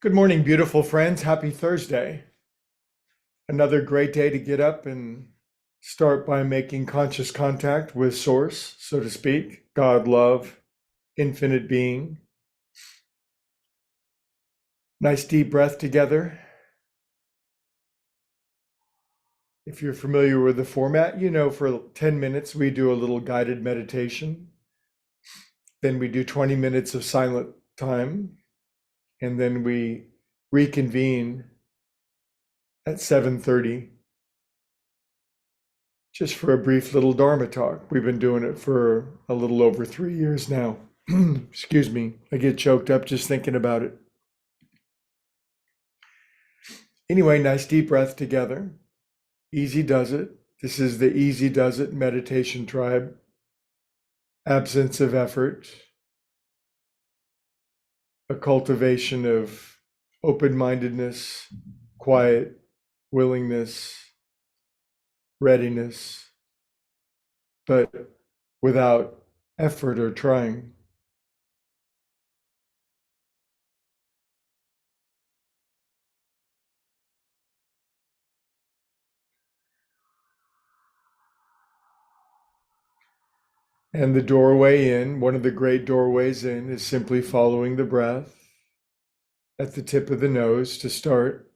Good morning, beautiful friends. Happy Thursday. Another great day to get up and start by making conscious contact with Source, so to speak, God, love, infinite being. Nice deep breath together. If you're familiar with the format, you know for 10 minutes we do a little guided meditation. Then we do 20 minutes of silent time. And then we reconvene at 7:30 just for a brief little Dharma talk. We've been doing it for a little over 3 years now. Excuse me, I get choked up just thinking about it. Anyway, nice deep breath together. Easy does it. This is the Easy Does It meditation tribe. Absence of effort, a cultivation of open-mindedness, quiet, willingness, readiness, but without effort or trying. And the doorway in, one of the great doorways in, is simply following the breath at the tip of the nose to start.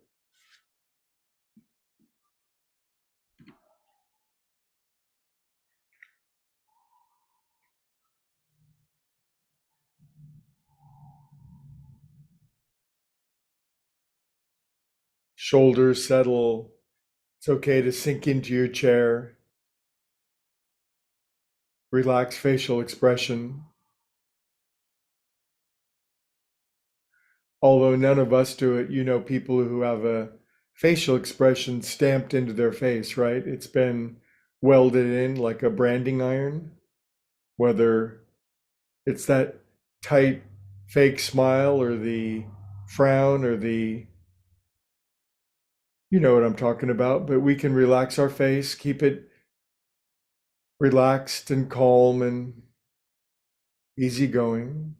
Shoulders settle. It's okay to sink into your chair. Relax facial expression. Although none of us do it, you know people who have a facial expression stamped into their face, right? It's been welded in like a branding iron, whether it's that tight fake smile or the frown or the, you know what I'm talking about, but we can relax our face, keep it relaxed and calm and easygoing.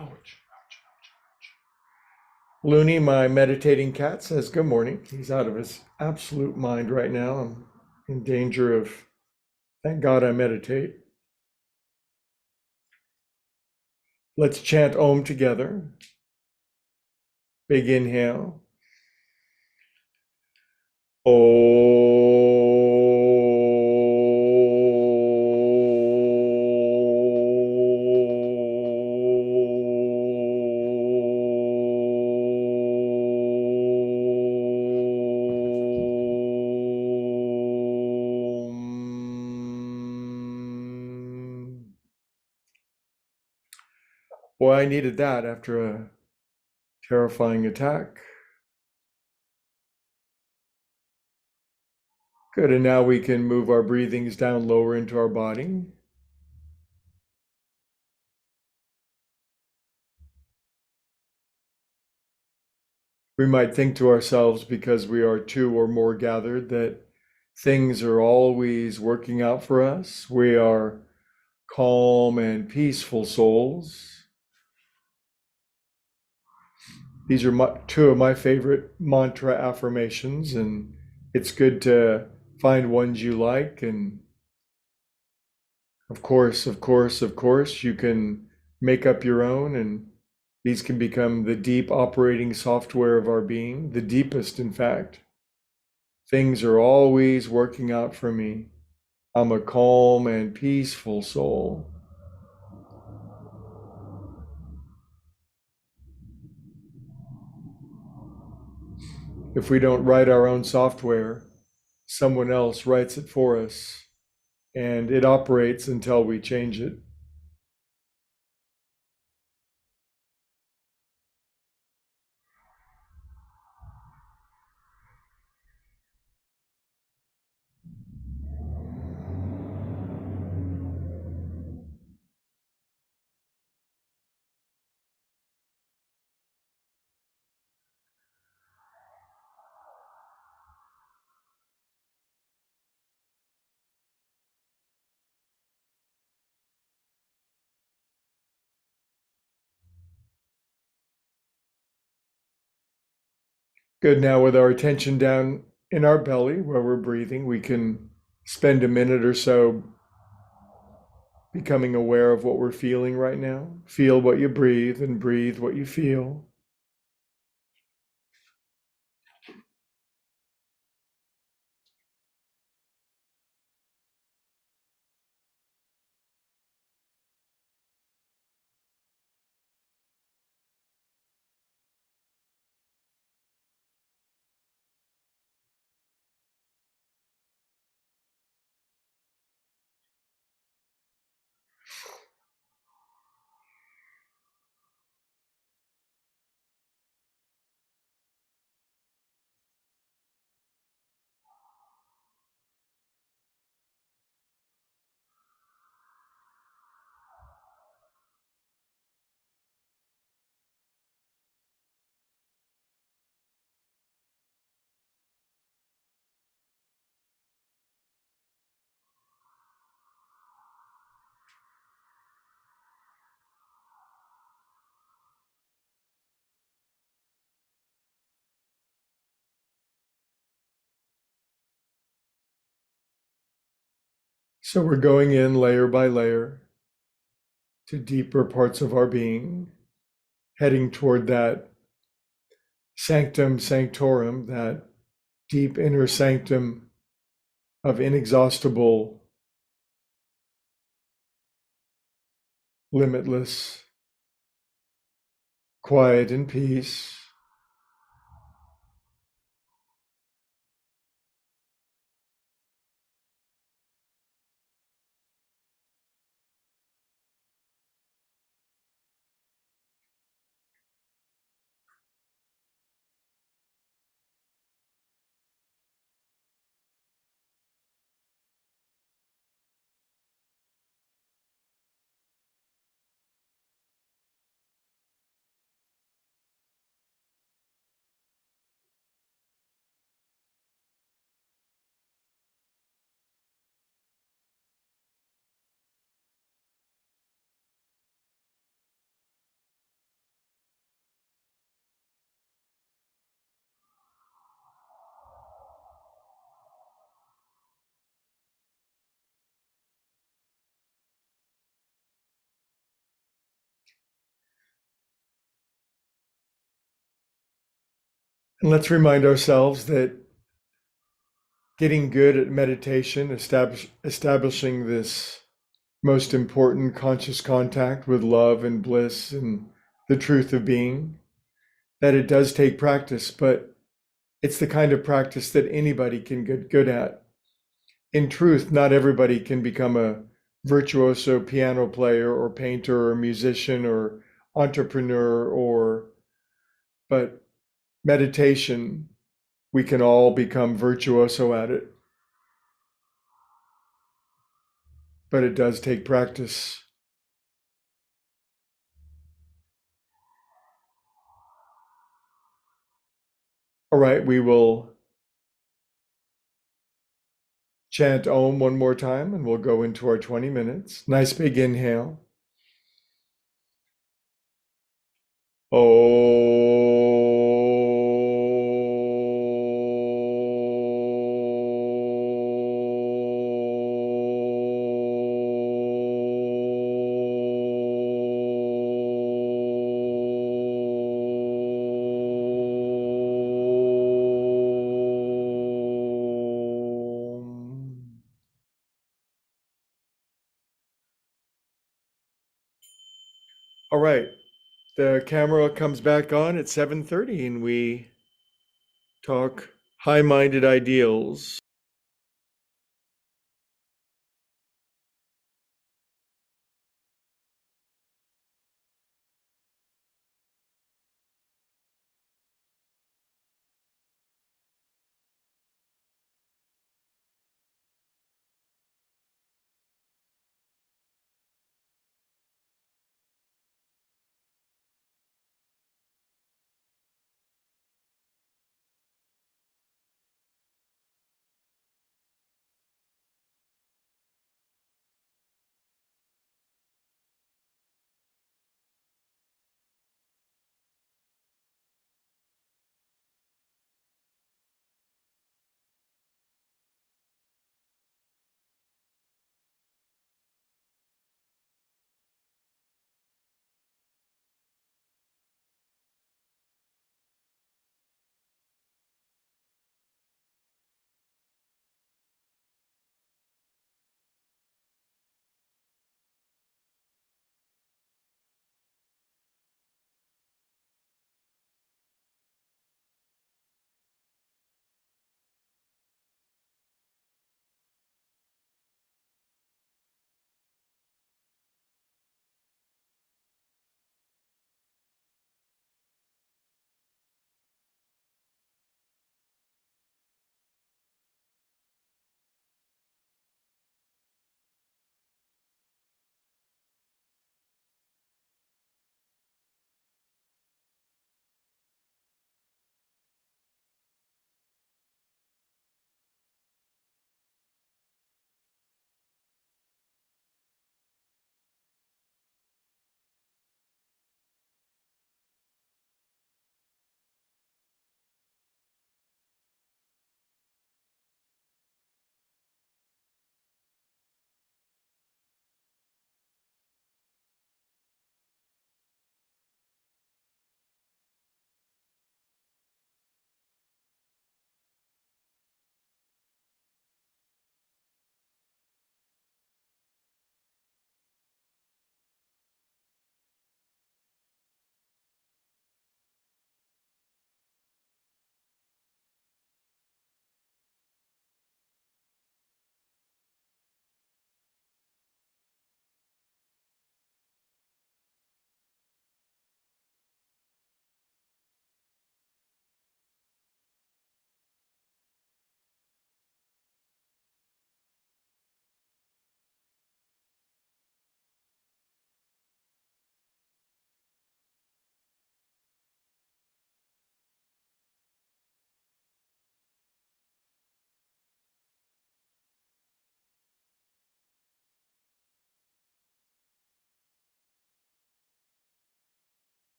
Ouch. Looney, my meditating cat, says good morning. He's out of his absolute mind right now. I'm in danger of, thank God I meditate. Let's chant Om together. Big inhale. Boy, I needed that after a terrifying attack. Good, and now we can move our breathings down lower into our body. We might think to ourselves, because we are two or more gathered, that things are always working out for us. We are calm and peaceful souls. These are two of my favorite mantra affirmations, and it's good to find ones you like. And of course, you can make up your own, and these can become the deep operating software of our being, the deepest, in fact. Things are always working out for me. I'm a calm and peaceful soul. If we don't write our own software, someone else writes it for us, and it operates until we change it. Good. Now, with our attention down in our belly where we're breathing, we can spend a minute or so becoming aware of what we're feeling right now. Feel what you breathe and breathe what you feel. So we're going in layer by layer to deeper parts of our being, heading toward that sanctum sanctorum, that deep inner sanctum of inexhaustible, limitless quiet and peace. And let's remind ourselves that getting good at meditation, establishing this most important conscious contact with love and bliss and the truth of being, that it does take practice, but it's the kind of practice that anybody can get good at. In truth, not everybody can become a virtuoso piano player or painter or musician or entrepreneur but meditation, we can all become virtuoso at it, but it does take practice. All right, we will chant Om one more time and we'll go into our 20 minutes. Nice big inhale. All right. The camera comes back on at 7:30 and we talk high-minded ideals.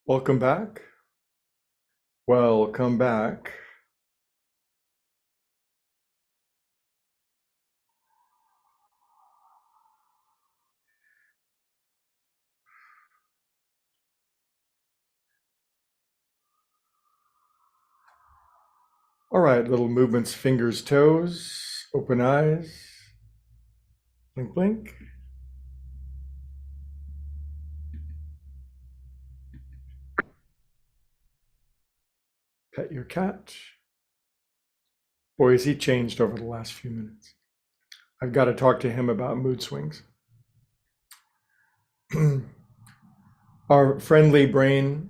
Welcome back. Welcome back. All right, little movements, fingers, toes, open eyes, blink, blink. Pet your cat. Boy, has he changed over the last few minutes. I've got to talk to him about mood swings. Our friendly brain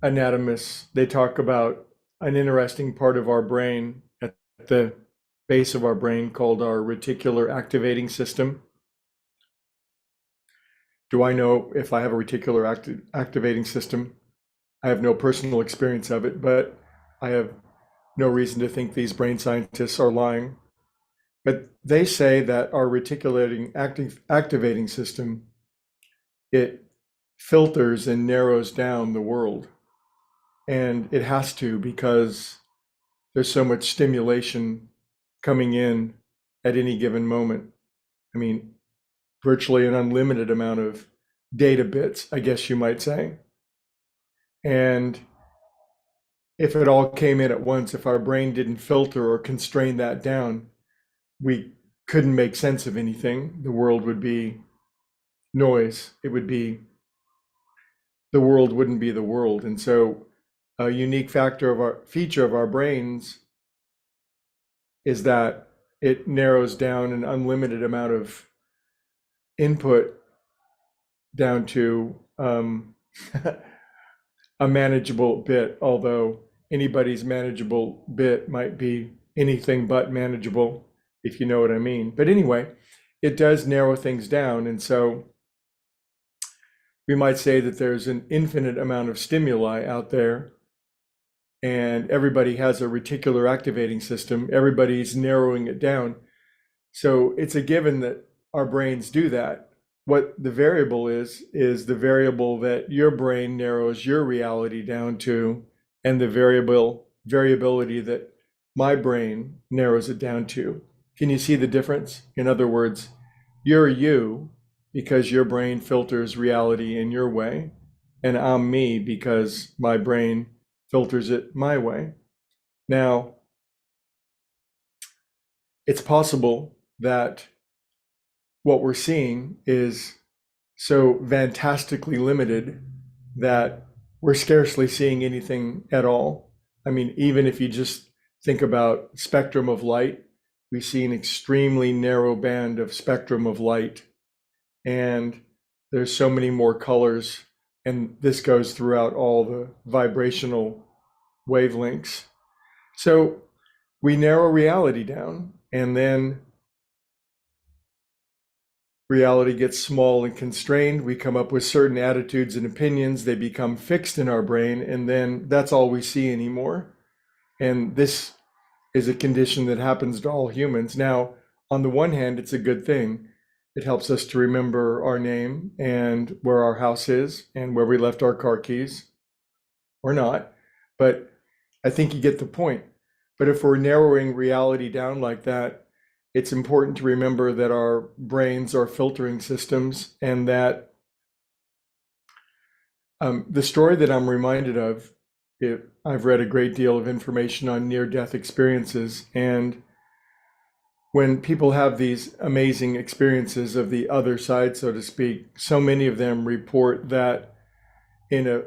anatomists, they talk about an interesting part of our brain at the base of our brain called our reticular activating system. Do I know if I have a reticular activating system? I have no personal experience of it, but I have no reason to think these brain scientists are lying. But they say that our reticulating activating system, it filters and narrows down the world. And it has to, because there's so much stimulation coming in at any given moment. I mean, virtually an unlimited amount of data bits, I guess you might say. And if it all came in at once, if our brain didn't filter or constrain that down, we couldn't make sense of anything. The world would be noise. It would be, the world wouldn't be the world. And so a unique feature of our brains is that it narrows down an unlimited amount of input down to a manageable bit, although anybody's manageable bit might be anything but manageable, if you know what I mean. But anyway, it does narrow things down. And so we might say that there's an infinite amount of stimuli out there, and everybody has a reticular activating system. Everybody's narrowing it down. So it's a given that our brains do that. What the variable is the variable that your brain narrows your reality down to, and the variability that my brain narrows it down to. Can you see the difference? In other words, you're you because your brain filters reality in your way, and I'm me because my brain filters it my way. Now, it's possible that what we're seeing is so fantastically limited that we're scarcely seeing anything at all. I mean, even if you just think about spectrum of light, we see an extremely narrow band of spectrum of light, and there's so many more colors, and this goes throughout all the vibrational wavelengths. So we narrow reality down, and then reality gets small and constrained. We come up with certain attitudes and opinions. They become fixed in our brain, and then that's all we see anymore. And this is a condition that happens to all humans. Now, on the one hand, it's a good thing. It helps us to remember our name and where our house is and where we left our car keys, or not. But I think you get the point. But if we're narrowing reality down like that, it's important to remember that our brains are filtering systems, and that the story that I'm reminded of, I've read a great deal of information on near-death experiences, and when people have these amazing experiences of the other side, so to speak, so many of them report that in a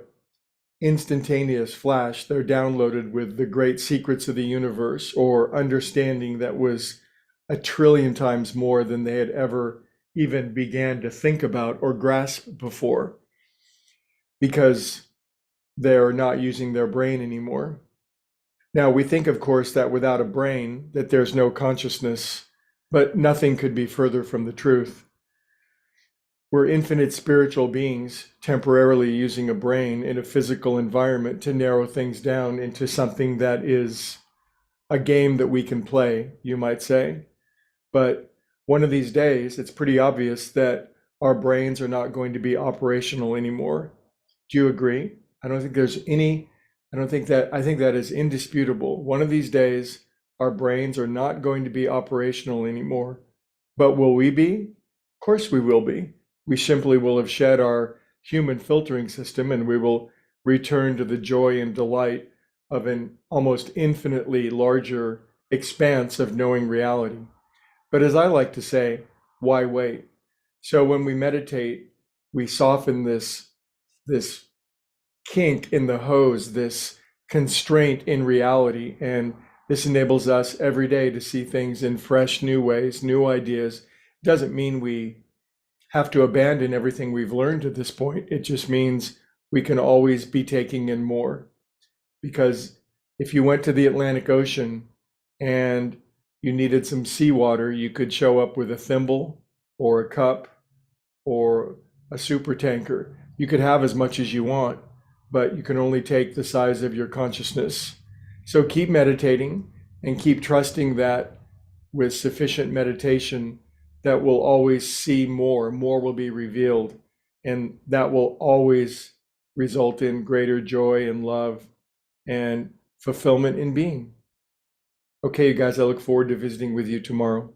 instantaneous flash, they're downloaded with the great secrets of the universe, or understanding that was a trillion times more than they had ever even began to think about or grasp before, because they're not using their brain anymore. Now, we think, of course, that without a brain, that there's no consciousness, but nothing could be further from the truth. We're infinite spiritual beings temporarily using a brain in a physical environment to narrow things down into something that is a game that we can play, you might say. But one of these days, it's pretty obvious that our brains are not going to be operational anymore. Do you agree? I don't think there's any, I think that is indisputable. One of these days, our brains are not going to be operational anymore. But will we be? Of course we will be. We simply will have shed our human filtering system and we will return to the joy and delight of an almost infinitely larger expanse of knowing reality. But as I like to say, why wait? So when we meditate, we soften this kink in the hose, this constraint in reality, and this enables us every day to see things in fresh, new ways, new ideas. Doesn't mean we have to abandon everything we've learned to this point. It just means we can always be taking in more. Because if you went to the Atlantic Ocean and you needed some seawater, you could show up with a thimble or a cup or a super tanker. You could have as much as you want, but you can only take the size of your consciousness. So keep meditating and keep trusting that with sufficient meditation, that will always see more, more will be revealed, and that will always result in greater joy and love and fulfillment in being. Okay, you guys, I look forward to visiting with you tomorrow.